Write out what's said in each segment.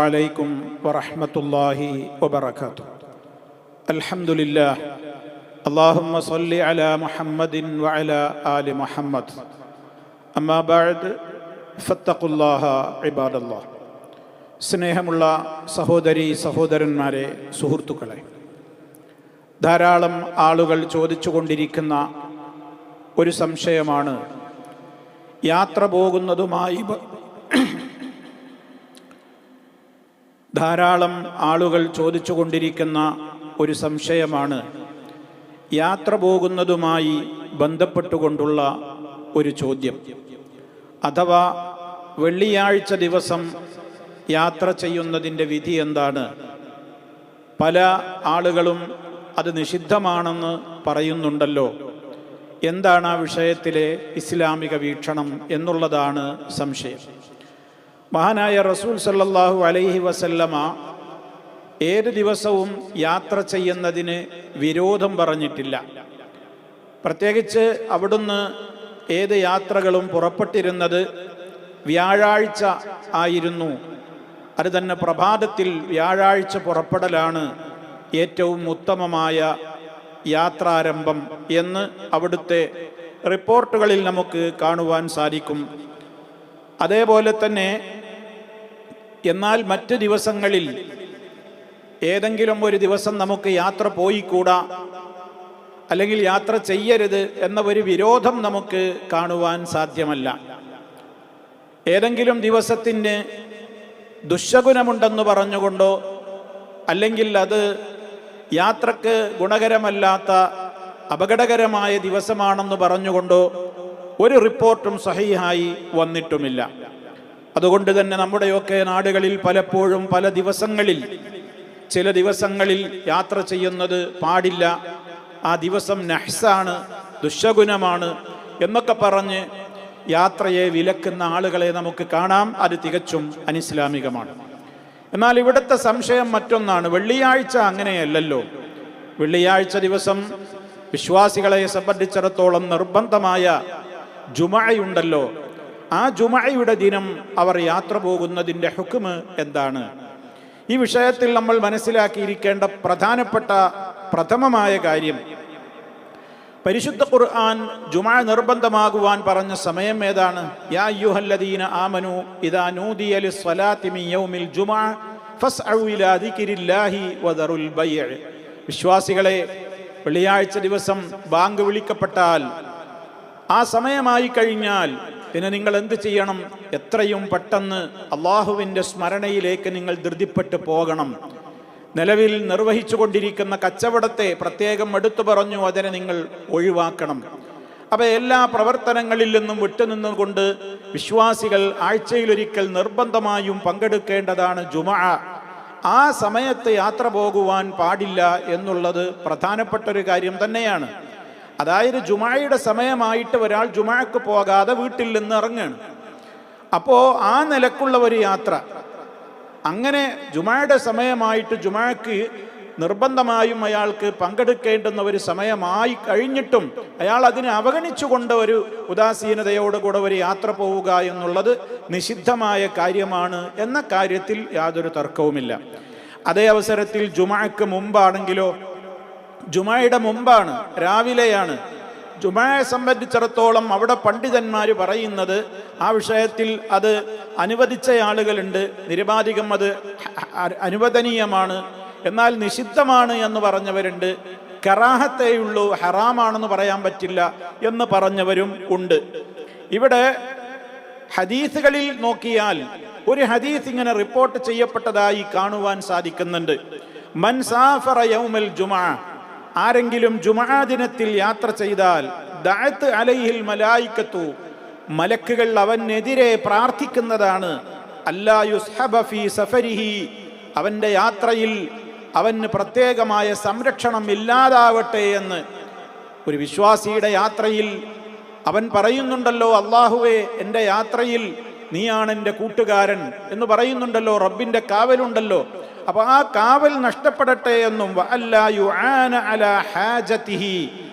അലൈക്കും വറഹ്മത്തുള്ളാഹി വബറകാതുഹു. അൽഹംദുലില്ലാഹ്. അല്ലാഹുമ്മ സ്വല്ലി അലാ മുഹമ്മദിൻ വഅലാ ആലി മുഹമ്മദ്. അമ്മാ ബഅദ് ഫത്തഖുല്ലാഹ ഇബാദല്ലാഹ്. സ്നേഹമുള്ള സഹോദരീ സഹോദരന്മാരെ, സുഹൃത്തുക്കളെ, ധാരാളം ആളുകൾ ചോദിച്ചുകൊണ്ടിരിക്കുന്ന ഒരു സംശയമാണ് യാത്ര പോകുന്നതുമായി ധാരാളം ആളുകൾ ചോദിച്ചുകൊണ്ടിരിക്കുന്ന ഒരു സംശയമാണ് യാത്ര പോകുന്നതുമായി ബന്ധപ്പെട്ടുകൊണ്ടുള്ള ഒരു ചോദ്യം. അഥവാ വെള്ളിയാഴ്ച ദിവസം യാത്ര ചെയ്യുന്നതിൻ്റെ വിധി എന്താണ്? പല ആളുകളും അത് നിഷിദ്ധമാണെന്ന് പറയുന്നുണ്ടല്ലോ. എന്താണ് ആ വിഷയത്തിലെ ഇസ്ലാമിക വീക്ഷണം എന്നുള്ളതാണ് സംശയം. മഹാനായ റസൂൽ സല്ലല്ലാഹു അലൈഹി വസല്ലമ ഏത് ദിവസവും യാത്ര ചെയ്യുന്നതിന് വിരോധം പറഞ്ഞിട്ടില്ല. പ്രത്യേകിച്ച് അവിടുന്ന് ഏത് യാത്രകളും പുറപ്പെട്ടിരുന്നത് വ്യാഴാഴ്ച ആയിരുന്നു. അത് തന്നെ പ്രഭാതത്തിൽ വ്യാഴാഴ്ച പുറപ്പെടലാണ് ഏറ്റവും ഉത്തമമായ യാത്രാരംഭം എന്ന് അവിടുത്തെ റിപ്പോർട്ടുകളിൽ നമുക്ക് കാണുവാൻ സാധിക്കും. അതേപോലെ തന്നെ എന്നാൽ മറ്റ് ദിവസങ്ങളിൽ ഏതെങ്കിലും ഒരു ദിവസം നമുക്ക് യാത്ര പോയിക്കൂടാ, അല്ലെങ്കിൽ യാത്ര ചെയ്യരുത് എന്ന ഒരു വിരോധം നമുക്ക് കാണുവാൻ സാധ്യമല്ല. ഏതെങ്കിലും ദിവസത്തിന് ദുശ്ശകുനമുണ്ടെന്ന് പറഞ്ഞുകൊണ്ടോ അല്ലെങ്കിൽ അത് യാത്രക്ക് ഗുണകരമല്ലാത്ത അപകടകരമായ ദിവസമാണെന്ന് പറഞ്ഞുകൊണ്ടോ ഒരു റിപ്പോർട്ടും സഹീഹായി വന്നിട്ടുമില്ല. അതുകൊണ്ട് തന്നെ നമ്മുടെയൊക്കെ നാടുകളിൽ പലപ്പോഴും പല ദിവസങ്ങളിൽ ചില ദിവസങ്ങളിൽ യാത്ര ചെയ്യുന്നത് പാടില്ല, ആ ദിവസം നഹ്സാണ്, ദുശ്ശകുനമാണ് എന്നൊക്കെ പറഞ്ഞ് യാത്രയെ വിലക്കുന്ന ആളുകളെ നമുക്ക് കാണാം. അത് തികച്ചും അനിസ്ലാമികമാണ്. എന്നാൽ ഇവിടുത്തെ സംശയം മറ്റൊന്നാണ്. വെള്ളിയാഴ്ച അങ്ങനെയല്ലല്ലോ. വെള്ളിയാഴ്ച ദിവസം വിശ്വാസികളെ സംബന്ധിച്ചിടത്തോളം നിർബന്ധമായ ജുമഅയുണ്ടല്ലോ. ആ ജുമഅയുടെ ദിനം അവർ യാത്ര പോകുന്നതിൻ്റെ ഹുക്മ് എന്താണ്? ഈ വിഷയത്തിൽ നമ്മൾ മനസ്സിലാക്കിയിരിക്കേണ്ട പ്രധാനപ്പെട്ട പ്രഥമമായ കാര്യം, പരിശുദ്ധ ഖുർആൻ ജുമഅ നിർബന്ധമാകുവാൻ പറഞ്ഞ സമയം ഏതാണ്? യാ അയ്യുഹല്ലദീന ആമനൂ ഇദാ നൂദിയ ലിസ്സലാത്തി മിൻ യൗമിൽ ജുമഅ ഫസ്അഉ ഇലാ ദിക്രില്ലാഹി വദറുൽ ബൈഅ. വിശ്വാസികളെ, വെള്ളിയാഴ്ച ദിവസം ബാങ്ക് വിളിക്കപ്പെട്ടാൽ, ആ സമയമായി കഴിഞ്ഞാൽ പിന്നെ നിങ്ങൾ എന്ത് ചെയ്യണം? എത്രയും പെട്ടെന്ന് അള്ളാഹുവിൻ്റെ സ്മരണയിലേക്ക് നിങ്ങൾ ധൃതിപ്പെട്ട് പോകണം. നിലവിൽ നിർവഹിച്ചു കൊണ്ടിരിക്കുന്ന കച്ചവടത്തെ പ്രത്യേകം എടുത്തു പറഞ്ഞു അതിനെ നിങ്ങൾ ഒഴിവാക്കണം. അപ്പോൾ എല്ലാ പ്രവർത്തനങ്ങളിൽ നിന്നും വിട്ടുനിന്നുകൊണ്ട് വിശ്വാസികൾ ആഴ്ചയിലൊരിക്കൽ നിർബന്ധമായും പങ്കെടുക്കേണ്ടതാണ് ജുമഅ. ആ സമയത്ത് യാത്ര പോകുവാൻ പാടില്ല എന്നുള്ളത് പ്രധാനപ്പെട്ടൊരു കാര്യം തന്നെയാണ്. അതായത് ജുമഅയുടെ സമയമായിട്ട് ഒരാൾ ജുമഅക്ക് പോകാതെ വീട്ടിൽ നിന്ന് ഇറങ്ങുകയാണ്. അപ്പോൾ ആ നിലക്കുള്ള ഒരു യാത്ര, അങ്ങനെ ജുമഅയുടെ സമയമായിട്ട് ജുമഅക്ക് നിർബന്ധമായും അയാൾക്ക് പങ്കെടുക്കേണ്ടുന്ന ഒരു സമയമായി കഴിഞ്ഞിട്ടും അയാൾ അതിനെ അവഗണിച്ചുകൊണ്ട് ഒരു ഉദാസീനതയോടുകൂടെ ഒരു യാത്ര പോവുക എന്നുള്ളത് നിഷിദ്ധമായ കാര്യമാണ് എന്ന കാര്യത്തിൽ യാതൊരു തർക്കവുമില്ല. അതേ അവസരത്തിൽ ജുമഅക്ക് മുമ്പാണെങ്കിലോ, ജുമഅയുടെ മുമ്പാണ്, രാവിലെയാണ്. ജുമഅയെ സംബന്ധിച്ചിടത്തോളം അവിടെ പണ്ഡിതന്മാർ പറയുന്നത് ആ വിഷയത്തിൽ അത് അനുവദിച്ച ആളുകളുണ്ട്. നിരുപാധികം അത് അനുവദനീയമാണ്, എന്നാൽ നിഷിദ്ധമാണ് എന്ന് പറഞ്ഞവരുണ്ട്. കറാഹത്തേയുള്ളൂ, ഹറാമാണെന്ന് പറയാൻ പറ്റില്ല എന്ന് പറഞ്ഞവരും ഉണ്ട്. ഇവിടെ ഹദീസുകളിൽ നോക്കിയാൽ ഒരു ഹദീസ് ഇങ്ങനെ റിപ്പോർട്ട് ചെയ്യപ്പെട്ടതായി കാണുവാൻ സാധിക്കുന്നുണ്ട്. മൻ സാഫറ യൗമൽ ജുമഅ, ആരെങ്കിലും ജുമഅ ദിനത്തിൽ യാത്ര ചെയ്താൽ ദഅത്ത് അലൈഹിൽ മലായികത്തു, മലക്കുകൾ അവനെതിരെ പ്രാർത്ഥിക്കുന്നതാണ്. അല്ലാ യുസ്ഹബ ഫീ സഫരിഹി, അവൻ്റെ യാത്രയിൽ അവന് പ്രത്യേകമായ സംരക്ഷണം ഇല്ലാതാവട്ടെ എന്ന്. ഒരു വിശ്വാസിയുടെ യാത്രയിൽ അവൻ പറയുന്നുണ്ടല്ലോ, അല്ലാഹുവേ എൻ്റെ യാത്രയിൽ നീയാണ് എൻ്റെ കൂട്ടുകാരൻ എന്ന് പറയുന്നുണ്ടല്ലോ, റബ്ബിൻ്റെ കാവലുണ്ടല്ലോ. അപ്പോൾ ആ കാവൽ നഷ്ടപ്പെടട്ടെ എന്നും വഅല്ലാ യുആന അലാ ഹാജതിഹി,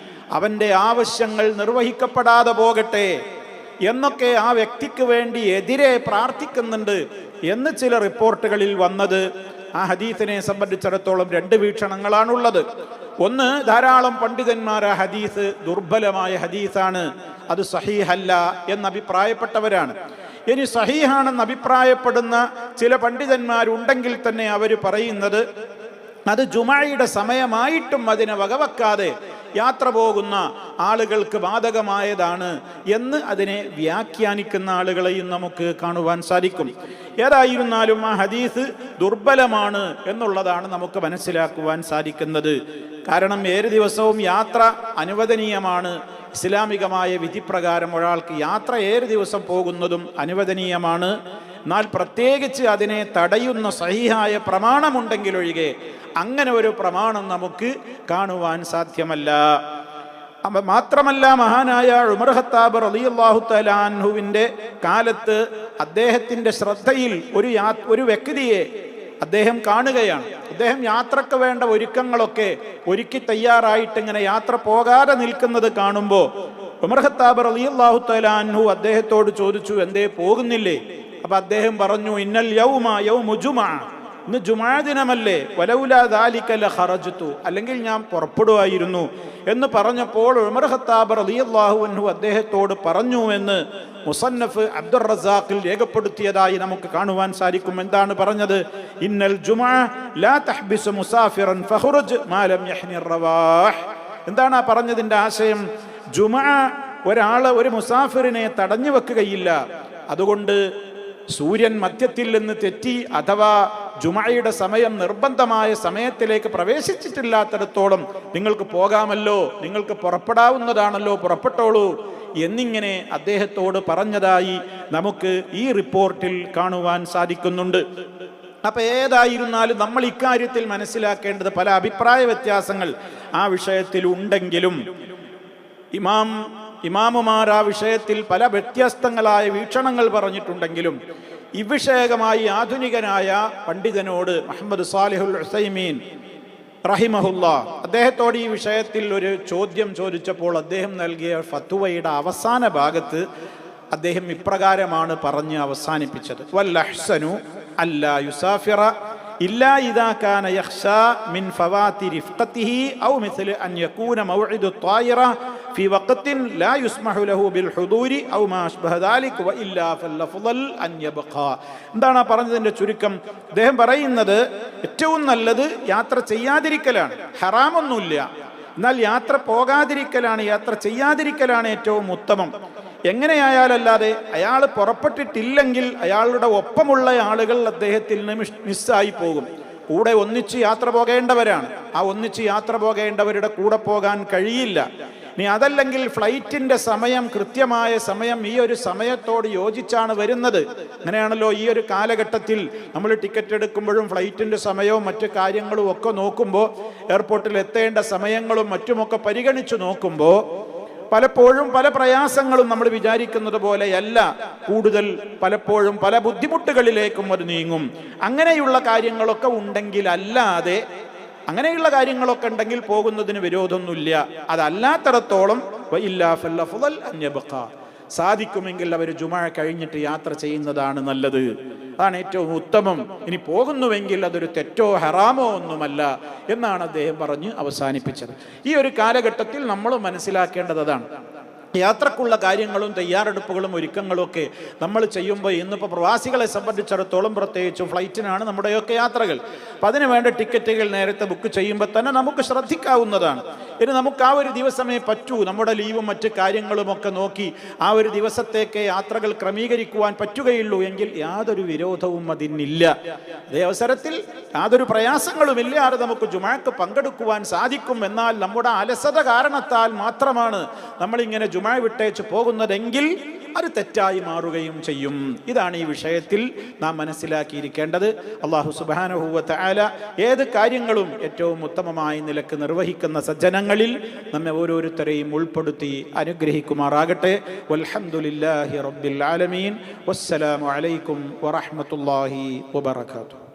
അവൻ്റെ ആവശ്യങ്ങൾ നിർവഹിക്കപ്പെടാതെ പോകട്ടെ എന്നൊക്കെ ആ വ്യക്തിക്ക് വേണ്ടി എതിരെ പ്രാർത്ഥിക്കുന്നുണ്ട് എന്ന് ചില റിപ്പോർട്ടുകളിൽ വന്നത്. ആ ഹദീസിനെ സംബന്ധിച്ചിടത്തോളം രണ്ട് വീക്ഷണങ്ങളാണുള്ളത്. ഒന്ന്, ധാരാളം പണ്ഡിതന്മാർ ആ ഹദീസ് ദുർബലമായ ഹദീസാണ്, അത് സഹീഹല്ല എന്ന് അഭിപ്രായപ്പെട്ടവരാണ്. ഇനി സഹീഹാണെന്ന് അഭിപ്രായപ്പെടുന്ന ചില പണ്ഡിതന്മാരുണ്ടെങ്കിൽ തന്നെ അവർ പറയുന്നത് അത് ജുമഅയുടെ സമയമായിട്ടും അതിനെ വകവെക്കാതെ യാത്ര പോകുന്ന ആളുകൾക്ക് ബാധകമായതാണ് എന്ന് അതിനെ വ്യാഖ്യാനിക്കുന്ന ആളുകളെയും നമുക്ക് കാണുവാൻ സാധിക്കും. ഏതായിരുന്നാലും ആ ഹദീസ് ദുർബലമാണ് എന്നുള്ളതാണ് നമുക്ക് മനസ്സിലാക്കുവാൻ സാധിക്കുന്നത്. കാരണം ഏത് ദിവസവും യാത്ര അനുവദനീയമാണ്. ഇസ്ലാമികമായ വിധിപ്രകാരം ഒരാൾക്ക് യാത്ര ഏത് ദിവസം പോകുന്നതും അനുവദനീയമാണ്. എന്നാൽ പ്രത്യേകിച്ച് അതിനെ തടയുന്ന സഹീഹായ പ്രമാണമുണ്ടെങ്കിലൊഴികെ അങ്ങനെ ഒരു പ്രമാണം നമുക്ക് കാണുവാൻ സാധ്യമല്ല. മാത്രമല്ല, മഹാനായ ഉമർ ഖത്താബ് റളിയല്ലാഹു തആല അൻഹുവിൻ്റെ കാലത്ത് അദ്ദേഹത്തിൻ്റെ ശ്രദ്ധയിൽ ഒരു വ്യക്തിയെ അദ്ദേഹം കാണുകയാണ്. അദ്ദേഹം യാത്രക്ക് വേണ്ട ഒരുക്കങ്ങളൊക്കെ ഒരുക്കി തയ്യാറായിട്ട് ഇങ്ങനെ യാത്ര പോകാതെ നിൽക്കുന്നത് കാണുമ്പോൾ ഉമർ ഖത്താബ് റളിയല്ലാഹു തആല അൻഹു അദ്ദേഹത്തോട് ചോദിച്ചു, എന്തേ പോകുന്നില്ലേ? അപ്പൊ അദ്ദേഹം പറഞ്ഞു, ഇന്നൽ യൗമ യൗമു ജുമുഅ, ഇന്ന് ജുമുഅ ദിനമല്ലേ, വലൗലാ ദാലിക ലഖറജ്തു, അല്ലെങ്കിൽ ഞാൻ പുറപ്പെടുമായിരുന്നു എന്ന് പറഞ്ഞപ്പോൾ ഉമർ ഖത്താബ് റളിയല്ലാഹു അൻഹു അദ്ദേഹത്തോട് പറഞ്ഞു എന്ന് മുസന്നഫ് അബ്ദുർ റസാഖിൽ രേഖപ്പെടുത്തിയതായി നമുക്ക് കാണുവാൻ സാധിക്കും. എന്താണ് പറഞ്ഞത്? ഇന്നൽ ജുമുഅ ലാ തഹ്ബിസു മുസാഫിറൻ ഫഖുറുജ് മാ ലം യഹ്നി റവാഹ്. എന്താണ് ആ പറഞ്ഞതിന്റെ ആശയം? ജുമുഅ ഒരു മുസാഫിറിനെ തടഞ്ഞു വെക്കുകയില്ല. അതുകൊണ്ട് സൂര്യൻ മധ്യത്തിൽ നിന്ന് തെറ്റി അഥവാ ജുമഅയുടെ സമയം നിർബന്ധമായ സമയത്തിലേക്ക് പ്രവേശിച്ചിട്ടില്ലാത്തിടത്തോളം നിങ്ങൾക്ക് പോകാമല്ലോ, നിങ്ങൾക്ക് പുറപ്പെടാവുന്നതാണല്ലോ, പുറപ്പെട്ടോളൂ എന്നിങ്ങനെ അദ്ദേഹത്തോട് പറഞ്ഞതായി നമുക്ക് ഈ റിപ്പോർട്ടിൽ കാണുവാൻ സാധിക്കുന്നുണ്ട്. അപ്പൊ ഏതായിരുന്നാലും നമ്മൾ ഇക്കാര്യത്തിൽ മനസ്സിലാക്കേണ്ടത് പല അഭിപ്രായ വ്യത്യാസങ്ങൾ ആ വിഷയത്തിൽ ഉണ്ടെങ്കിലും ഇമാമുമാർ ആ വിഷയത്തിൽ പല വ്യത്യസ്തങ്ങളായ വീക്ഷണങ്ങൾ പറഞ്ഞിട്ടുണ്ടെങ്കിലും ഇവിഷയകമായി ആധുനികനായ പണ്ഡിതനോട് മുഹമ്മദ് സാലിഹുൽ ഉസൈമീൻ റഹിമഹുല്ലാ അദ്ദേഹത്തോട് ഈ വിഷയത്തിൽ ഒരു ചോദ്യം ചോദിച്ചപ്പോൾ അദ്ദേഹം നൽകിയ ഫത്വയുടെ അവസാന ഭാഗത്ത് അദ്ദേഹം ഇപ്രകാരമാണ് പറഞ്ഞ് അവസാനിപ്പിച്ചത്: വല്ലഹ്സനു അല്ലാ യുസാഫിറ ഇല്ലാ ഇദാ കാന യഖ്ശാ മിൻ ഫവാതി റിഫ്ഖതിഹി ഔ മിസ്ല അൻ യകൂന മൗഇദു ത്വായിറ ഫി വഖ്തിൻ ലാ യുസ്മഹു ലഹു ബിൽ ഹുദൂരി ഔ മാ അശ്ബഹ ദാലിക വഇല്ലാ ഫൽഅഫ്ളൽ അൻ യബ്ഖാ. എന്താണ് പറഞ്ഞതിന്റെ ചുരുക്കം? അദ്ദേഹം പറയുന്നത് ഏറ്റവും നല്ലത് യാത്ര ചെയ്യാതിരിക്കലാണ്, ഹറാമൊന്നുമില്ല. എന്നാൽ യാത്ര പോകാതിരിക്കലാണ്, യാത്ര ചെയ്യാതിരിക്കലാണ് ഏറ്റവും ഉത്തമം. എങ്ങനെയായാലല്ലാതെ അയാൾ പുറപ്പെട്ടിട്ടില്ലെങ്കിൽ അയാളുടെ ഒപ്പമുള്ള ആളുകൾ അദ്ദേഹത്തിൽ നിന്ന് മിസ്സായി പോകും. കൂടെ ഒന്നിച്ച് യാത്ര പോകേണ്ടവരാണ്. ആ ഒന്നിച്ച് യാത്ര പോകേണ്ടവരുടെ കൂടെ പോകാൻ കഴിയില്ല. ഇനി അതല്ലെങ്കിൽ ഫ്ലൈറ്റിന്റെ സമയം, കൃത്യമായ സമയം ഈ ഒരു സമയത്തോട് യോജിച്ചാണ് വരുന്നത്. അങ്ങനെയാണല്ലോ ഈ ഒരു കാലഘട്ടത്തിൽ നമ്മൾ ടിക്കറ്റ് എടുക്കുമ്പോഴും ഫ്ലൈറ്റിന്റെ സമയവും മറ്റു കാര്യങ്ങളും ഒക്കെ നോക്കുമ്പോൾ, എയർപോർട്ടിൽ എത്തേണ്ട സമയങ്ങളും മറ്റുമൊക്കെ പരിഗണിച്ചു നോക്കുമ്പോൾ പലപ്പോഴും പല പ്രയാസങ്ങളും നമ്മൾ വിചാരിക്കുന്നത് പോലെയല്ല, കൂടുതൽ പലപ്പോഴും പല ബുദ്ധിമുട്ടുകളിലേക്കും അത് നീങ്ങും. അങ്ങനെയുള്ള കാര്യങ്ങളൊക്കെ ഉണ്ടെങ്കിൽ അല്ലാതെ അങ്ങനെയുള്ള കാര്യങ്ങളൊക്കെ ഉണ്ടെങ്കിൽ പോകുന്നതിന് വിരോധമൊന്നുമില്ല. അതല്ലാത്തിടത്തോളം സാധിക്കുമെങ്കിൽ അവർ ജുമുഅ കഴിഞ്ഞിട്ട് യാത്ര ചെയ്യുന്നതാണ് നല്ലത്, അതാണ് ഏറ്റവും ഉത്തമം. ഇനി പോകുന്നുവെങ്കിൽ അതൊരു തെറ്റോ ഹറാമോ ഒന്നുമല്ല എന്നാണ് അദ്ദേഹം പറഞ്ഞ് അവസാനിപ്പിച്ചത്. ഈ ഒരു കാലഘട്ടത്തിൽ നമ്മൾ മനസ്സിലാക്കേണ്ടത് അതാണ്. യാത്രക്കുള്ള കാര്യങ്ങളും തയ്യാറെടുപ്പുകളും ഒരുക്കങ്ങളും ഒക്കെ നമ്മൾ ചെയ്യുമ്പോൾ ഇന്നിപ്പോൾ പ്രവാസികളെ സംബന്ധിച്ചിടത്തോളം പ്രത്യേകിച്ചും ഫ്ലൈറ്റിനാണ് നമ്മുടെയൊക്കെ യാത്രകൾ. അപ്പം അതിന് വേണ്ട ടിക്കറ്റുകൾ നേരത്തെ ബുക്ക് ചെയ്യുമ്പോൾ തന്നെ നമുക്ക് ശ്രദ്ധിക്കാവുന്നതാണ്. ഇനി നമുക്ക് ആ ഒരു ദിവസമേ പറ്റൂ, നമ്മുടെ ലീവും മറ്റ് കാര്യങ്ങളുമൊക്കെ നോക്കി ആ ഒരു ദിവസത്തേക്ക് യാത്രകൾ ക്രമീകരിക്കുവാൻ പറ്റുകയുള്ളൂ എങ്കിൽ യാതൊരു വിരോധവും അതിനില്ല. അതേ അവസരത്തിൽ യാതൊരു പ്രയാസങ്ങളുമില്ലാതെ നമുക്ക് ജുമുഅക്ക് പങ്കെടുക്കുവാൻ സാധിക്കും. എന്നാൽ നമ്മുടെ അലസത കാരണത്താൽ മാത്രമാണ് നമ്മളിങ്ങനെ ജുമുഅ വിട്ടേച്ച് പോകുന്നതെങ്കിൽ അത് തെറ്റായി മാറുകയും ചെയ്യും. ഇതാണ് ഈ വിഷയത്തിൽ നാം മനസ്സിലാക്കിയിരിക്കേണ്ടത്. അല്ലാഹു സുബ്ഹാനഹു വ തആല ഏത് കാര്യങ്ങളും ഏറ്റവും ഉത്തമമായ നിലക്ക് നിർവഹിക്കുന്ന സജ്ജനങ്ങളിൽ നമ്മെ ഓരോരുത്തരെയും ഉൾപ്പെടുത്തി അനുഗ്രഹിക്കുമാറാകട്ടെ. വൽഹംദുലില്ലാഹി റബ്ബിൽ ആലമീൻ. വസ്സലാമു അലൈക്കും വറഹ്മത്തുള്ളാഹി വബറകാതുഹു.